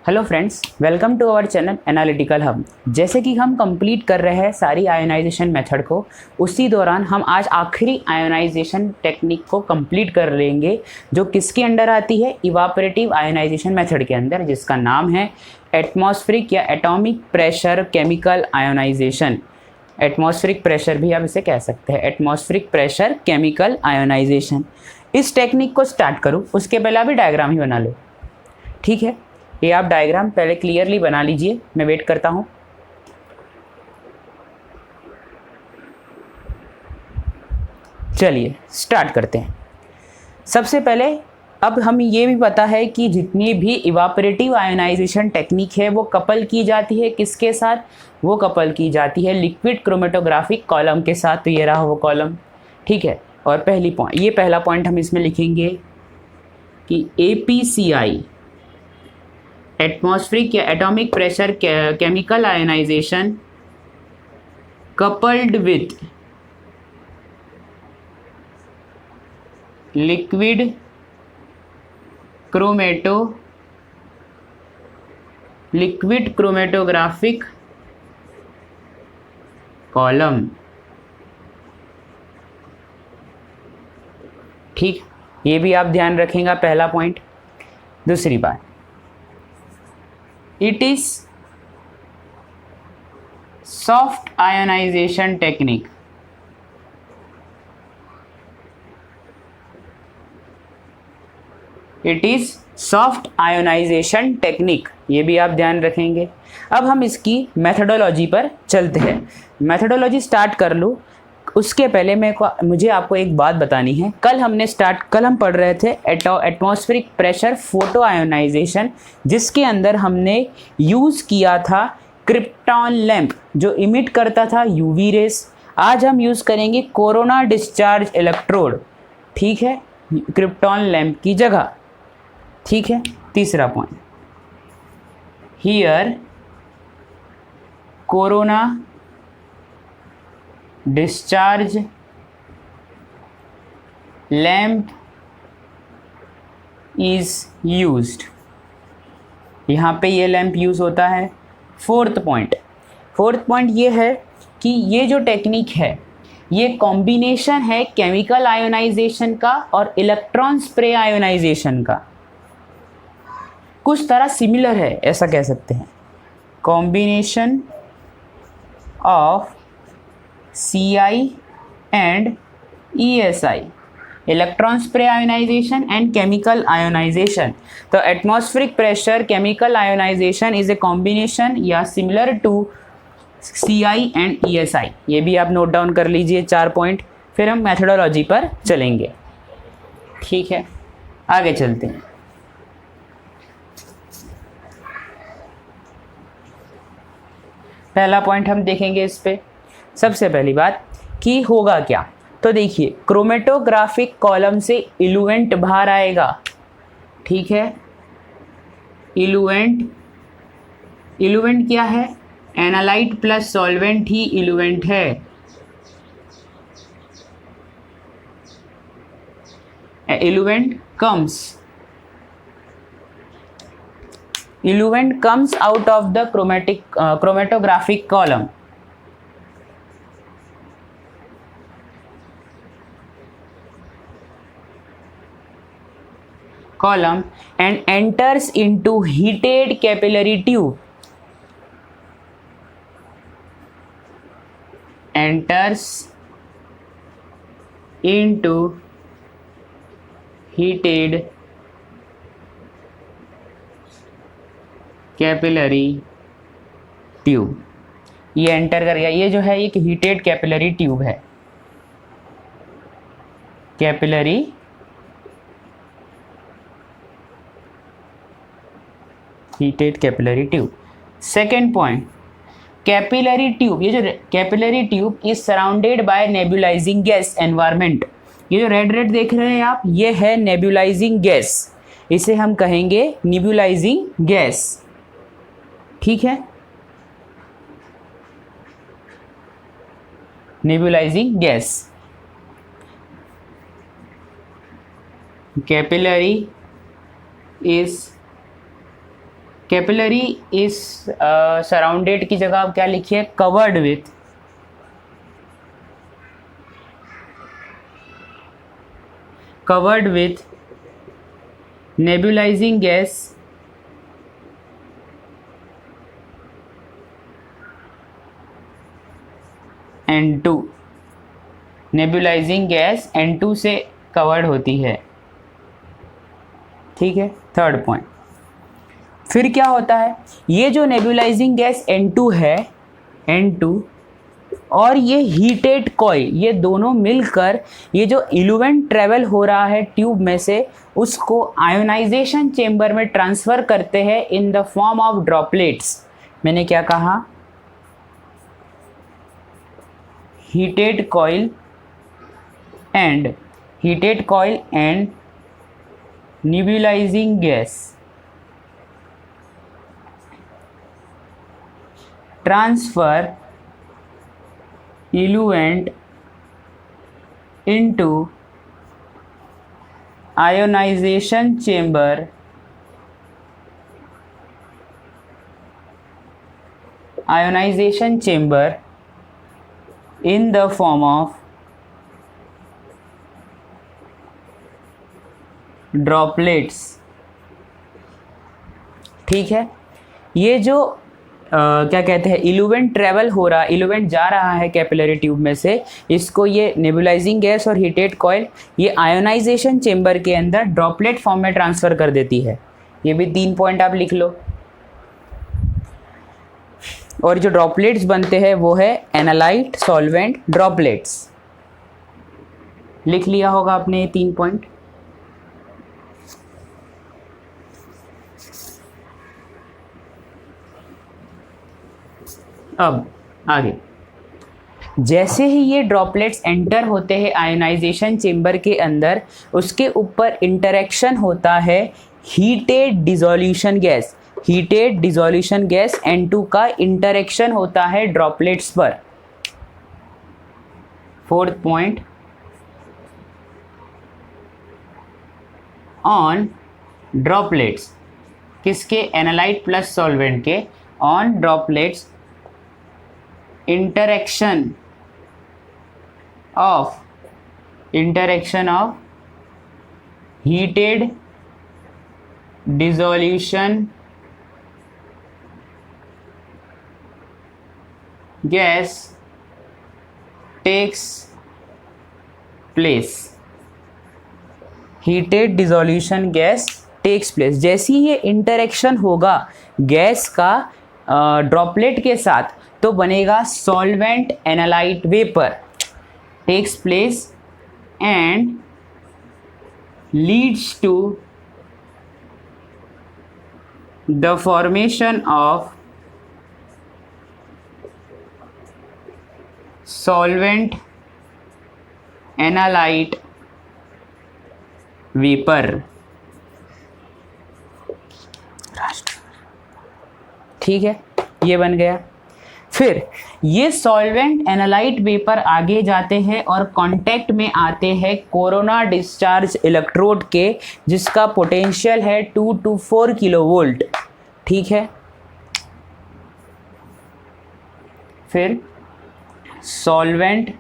Hello friends, welcome to our channel analytical hub. जैसे कि हम कंप्लीट कर रहे हैं सारी आयोनाइजेशन मेथड को, उसी दौरान हम आज आखिरी आयोनाइजेशन टेक्निक को कंप्लीट कर लेंगे, जो किसके अंडर आती है, इवापोरेटिव आयोनाइजेशन मेथड के अंदर, जिसका नाम है एटमॉस्फेरिक या atomic pressure chemical ionization. Atmospheric pressure भी आप इसे कह सकते हैं, एटमॉस्फेरिक प्रेशर केमिकल आयोनाइजेशन। इस टेक्निक को स्टार्ट करूँ उसके पहले अभी डायग्राम ही बना लो, ठीक है। ये आप डायग्राम पहले क्लियरली बना लीजिए, मैं वेट करता हूँ। चलिए स्टार्ट करते हैं। सबसे पहले अब हम ये भी पता है कि जितनी भी इवापोरेटिव आयोनाइजेशन टेक्निक है वो कपल की जाती है किसके साथ, वो कपल की जाती है लिक्विड क्रोमेटोग्राफिक कॉलम के साथ। तो ये रहा वो कॉलम, ठीक है। और ये पहला पॉइंट हम इसमें लिखेंगे कि APCI एटमॉस्फेरिक या atomic pressure chemical ionization coupled with liquid chromatographic column, ठीक। ये भी आप ध्यान रखेंगे, पहला पॉइंट। दूसरी बात, it is soft ionization technique। It is soft ionization technique, ये भी आप ध्यान रखेंगे। अब हम इसकी मेथडोलॉजी पर चलते हैं। मेथडोलॉजी स्टार्ट कर लूँ उसके पहले मुझे आपको एक बात बतानी है। कल हम पढ़ रहे थे एटमॉस्फेरिक प्रेशर फोटो आयोनाइजेशन, जिसके अंदर हमने यूज़ किया था क्रिप्टॉन लैंप, जो इमिट करता था यूवी रेस। आज हम यूज़ करेंगे कोरोना डिस्चार्ज इलेक्ट्रोड, ठीक है, क्रिप्टॉन लैंप की जगह, ठीक है। तीसरा point, here corona discharge lamp is used, यहाँ पे ये लैंप यूज होता है। फोर्थ पॉइंट ये है कि ये जो टेक्निक है ये कॉम्बिनेशन है केमिकल आयोनाइजेशन का और इलेक्ट्रॉन स्प्रे आयोनाइजेशन का, कुछ तरह सिमिलर है, ऐसा कह सकते हैं। Combination of CI and ESI, electron spray ionization and chemical ionization. तो atmospheric pressure chemical ionization is a combination या similar to CI and ESI। ये भी आप नोट डाउन कर लीजिए 4 पॉइंट। फिर हम मेथडोलॉजी पर चलेंगे, ठीक है। आगे चलते हैं। पहला पॉइंट हम देखेंगे इस पे। सबसे पहली बात कि होगा क्या, तो देखिए क्रोमेटोग्राफिक कॉलम से इलुएंट बाहर आएगा, ठीक है। इलुएंट क्या है, एनालाइट प्लस सॉल्वेंट ही इलुएंट है। इलुएंट comes out of the chromatographic column and enters into heated capillary tube, capillary tube. ये एंटर कर गया, ये जो है एक हीटेड कैपिलरी ट्यूब है, capillary heated capillary tube. Second point, capillary tube, ये जो capillary tube is surrounded by nebulizing gas environment. ये जो रेड देख रहे हैं आप, ये है नेबुलाइजिंग गैस, इसे हम कहेंगे नेबुलाइजिंग गैस, ठीक है। Nebulizing gas, capillary is capillary is surrounded की जगह आप क्या लिखिए, covered with nebulizing gas N2, nebulizing gas N2 से कवर्ड होती है। ठीक है, थर्ड पॉइंट। फिर क्या होता है, ये जो नेबुलाइजिंग गैस N2 है, N2 और ये हीटेड कॉइल, ये दोनों मिलकर ये जो इल्यूवेंट ट्रेवल हो रहा है ट्यूब में से, उसको आयोनाइजेशन चेंबर में ट्रांसफर करते हैं in the form of droplets. मैंने क्या कहा, heated coil and nebulizing gas transfer eluent into ionization chamber in the form of droplets। ठीक है, ये जो क्या कहते हैं, इल्यूवेंट ट्रेवल हो रहा, इल्यूवेंट जा रहा है कैपिलरी ट्यूब में से, इसको ये नेबुलाइजिंग गैस और हीटेड कॉइल ये आयोनाइजेशन चेंबर के अंदर ड्रॉपलेट फॉर्म में ट्रांसफ़र कर देती है। ये भी 3 पॉइंट आप लिख लो। और जो ड्रॉपलेट्स बनते हैं वो है एनालाइट सॉल्वेंट ड्रॉपलेट्स। लिख लिया होगा आपने ये 3 पॉइंट। अब आगे, जैसे ही ये ड्रॉपलेट्स एंटर होते हैं आयोनाइजेशन चेंबर के अंदर, उसके ऊपर इंटरेक्शन होता है heated dissolution gas, heated dissolution gas N2 का इंटरेक्शन होता है ड्रॉपलेट्स पर। फोर्थ पॉइंट, ऑन ड्रॉपलेट्स, किसके, एनालाइट प्लस सॉल्वेंट के, on droplets interaction of heated dissolution gas takes place, heated dissolution gas takes place. जैसे ही ये इंटरेक्शन होगा गैस का ड्रॉपलेट के साथ, तो बनेगा solvent analyte vapour, takes place and leads to the formation of solvent analyte vapour. ठीक है, ये बन गया। फिर ये सॉल्वेंट एनालाइट वेपर आगे जाते हैं और कांटेक्ट में आते हैं कोरोना डिस्चार्ज इलेक्ट्रोड के, जिसका पोटेंशियल है 2 to 4 किलोवोल्ट। ठीक है, फिर solvent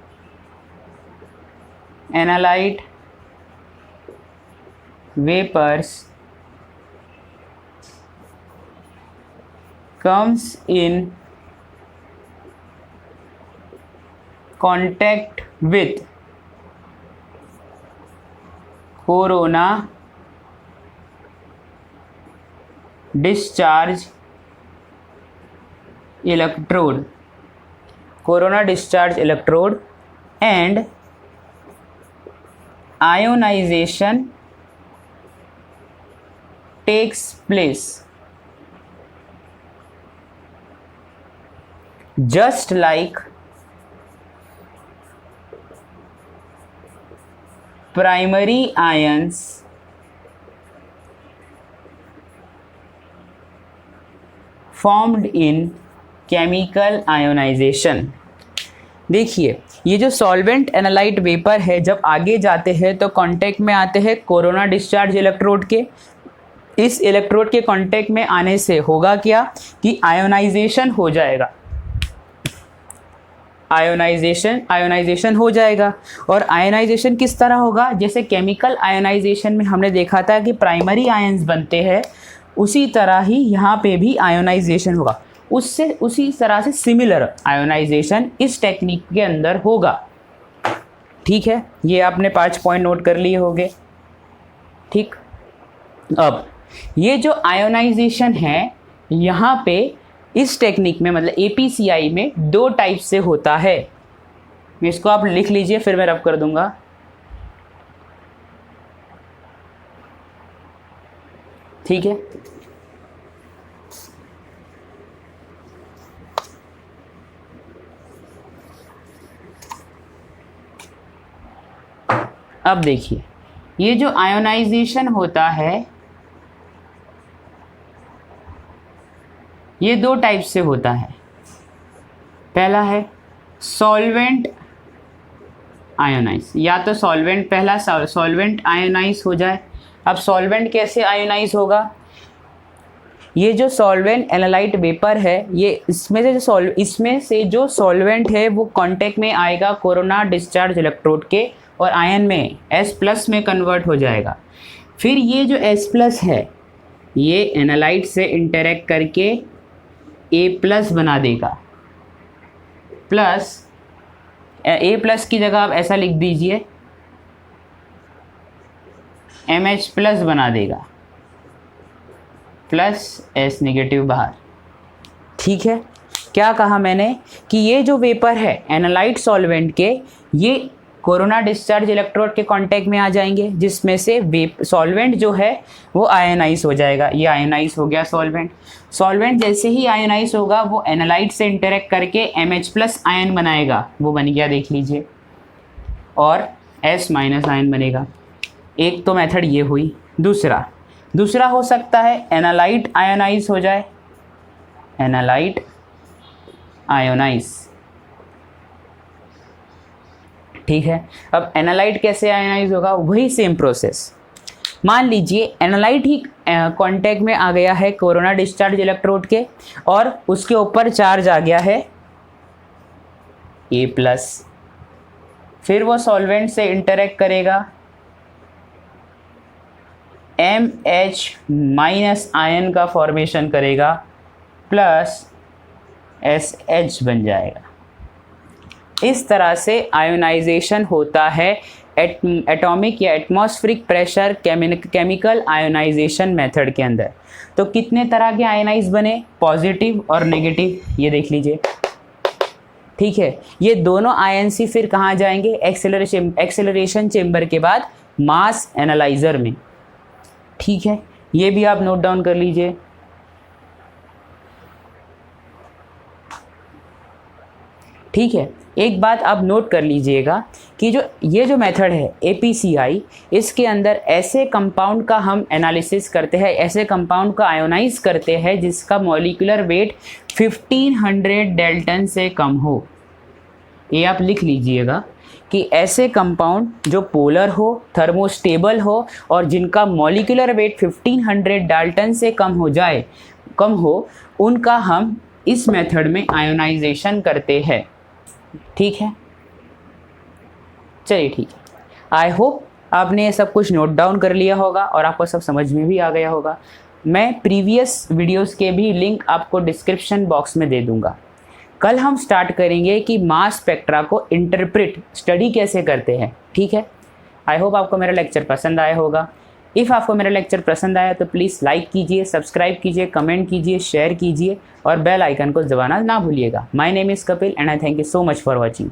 analyte vapours comes in contact with corona discharge electrode, and ionization takes place, just like primary ions formed in chemical ionization। देखिए, ये जो सॉल्वेंट एनालाइट वेपर है, जब आगे जाते हैं तो कांटेक्ट में आते हैं कोरोना डिस्चार्ज इलेक्ट्रोड के, इस इलेक्ट्रोड के कांटेक्ट में आने से होगा क्या कि आयोनाइजेशन हो जाएगा, आयोनाइजेशन हो जाएगा। और आयोनाइजेशन किस तरह होगा, जैसे केमिकल आयोनाइजेशन में हमने देखा था कि प्राइमरी आयंस बनते हैं, उसी तरह ही यहाँ पे भी आयोनाइजेशन होगा, उससे उसी तरह से सिमिलर आयोनाइजेशन इस टेक्निक के अंदर होगा। ठीक है, ये आपने 5 पॉइंट नोट कर लिए होंगे। ठीक, अब ये जो आयोनाइजेशन है यहाँ पे इस टेक्निक में मतलब APCI में 2 टाइप से होता है। इसको आप लिख लीजिए, फिर मैं रब कर दूंगा। ठीक है, अब देखिए ये जो आयोनाइजेशन होता है ये 2 टाइप से होता है। पहला है सॉल्वेंट आयोनाइज, या तो सॉल्वेंट, पहला सॉल्वेंट आयोनाइज हो जाए। अब सॉल्वेंट कैसे आयोनाइज होगा, ये जो सॉल्वेंट एनालाइट वेपर है, ये इसमें से जो सॉल्वेंट है वो कांटेक्ट में आएगा कोरोना डिस्चार्ज इलेक्ट्रोड के और आयन में H+ में कन्वर्ट हो जाएगा। फिर ये जो H+ है ये एनालाइट से इंटरेक्ट करके A+ बना देगा, प्लस A+ की जगह आप ऐसा लिख दीजिए MH+ बना देगा, प्लस S- बाहर। ठीक है, क्या कहा मैंने कि ये जो वेपर है एनालाइट सॉल्वेंट के, ये कोरोना डिस्चार्ज इलेक्ट्रोड के कांटेक्ट में आ जाएंगे, जिसमें से सॉल्वेंट जो है वो आयोनाइज हो जाएगा। ये आयोनाइज हो गया सॉल्वेंट। सॉल्वेंट जैसे ही आयोनाइज होगा वो एनालाइट से इंटरेक्ट करके MH+ आयन बनाएगा, वो बन गया देख लीजिए, और S- आयन बनेगा। एक तो मेथड ये हुई। दूसरा हो सकता है एनालाइट आयोनाइज हो जाए, एनालाइट आयोनाइज। ठीक है, अब एनालाइट कैसे आयोनाइज होगा, वही सेम प्रोसेस। मान लीजिए एनालाइट ही कांटेक्ट में आ गया है कोरोना डिस्चार्ज इलेक्ट्रोड के और उसके ऊपर चार्ज आ गया है A+, फिर वो सॉल्वेंट से इंटरेक्ट करेगा, MH- आयन का फॉर्मेशन करेगा, प्लस SH बन जाएगा। इस तरह से आयोनाइजेशन होता है एटॉमिक या atmospheric pressure chemical ionization method के अंदर। तो कितने तरह के आयोनाइज बने, पॉजिटिव और नेगेटिव, ये देख लीजिए। ठीक है, ये दोनों आयंस ही फिर कहाँ जाएंगे, एक्सेलरेशन चेम्बर के बाद मास एनालाइजर में। ठीक है, ये भी आप नोट डाउन कर लीजिए। ठीक है, एक बात आप नोट कर लीजिएगा कि ये जो मेथड है APCI, इसके अंदर ऐसे कंपाउंड का हम एनालिसिस करते हैं, ऐसे कंपाउंड का आयोनाइज करते हैं जिसका मॉलिक्यूलर वेट 1500 डेल्टन से कम हो। ये आप लिख लीजिएगा कि ऐसे कंपाउंड जो पोलर हो, थर्मोस्टेबल हो और जिनका मॉलिक्यूलर वेट 1500 डाल्टन से कम हो, उनका हम इस मेथड में आयोनाइजेशन करते हैं। ठीक है, चलिए ठीक है। आई होप आपने ये सब कुछ नोट डाउन कर लिया होगा और आपको सब समझ में भी आ गया होगा। मैं प्रीवियस वीडियोस के भी लिंक आपको डिस्क्रिप्शन बॉक्स में दे दूंगा। कल हम स्टार्ट करेंगे कि मास स्पेक्ट्रा को इंटरप्रेट स्टडी कैसे करते हैं। ठीक है, आई होप आपको मेरा लेक्चर पसंद आया होगा। इफ़ आपको मेरा लेक्चर पसंद आया तो प्लीज़ लाइक कीजिए, सब्सक्राइब कीजिए, कमेंट कीजिए, शेयर कीजिए और बेल आइकन को दबाना ना भूलिएगा। My name is Kapil and I thank you so much for watching.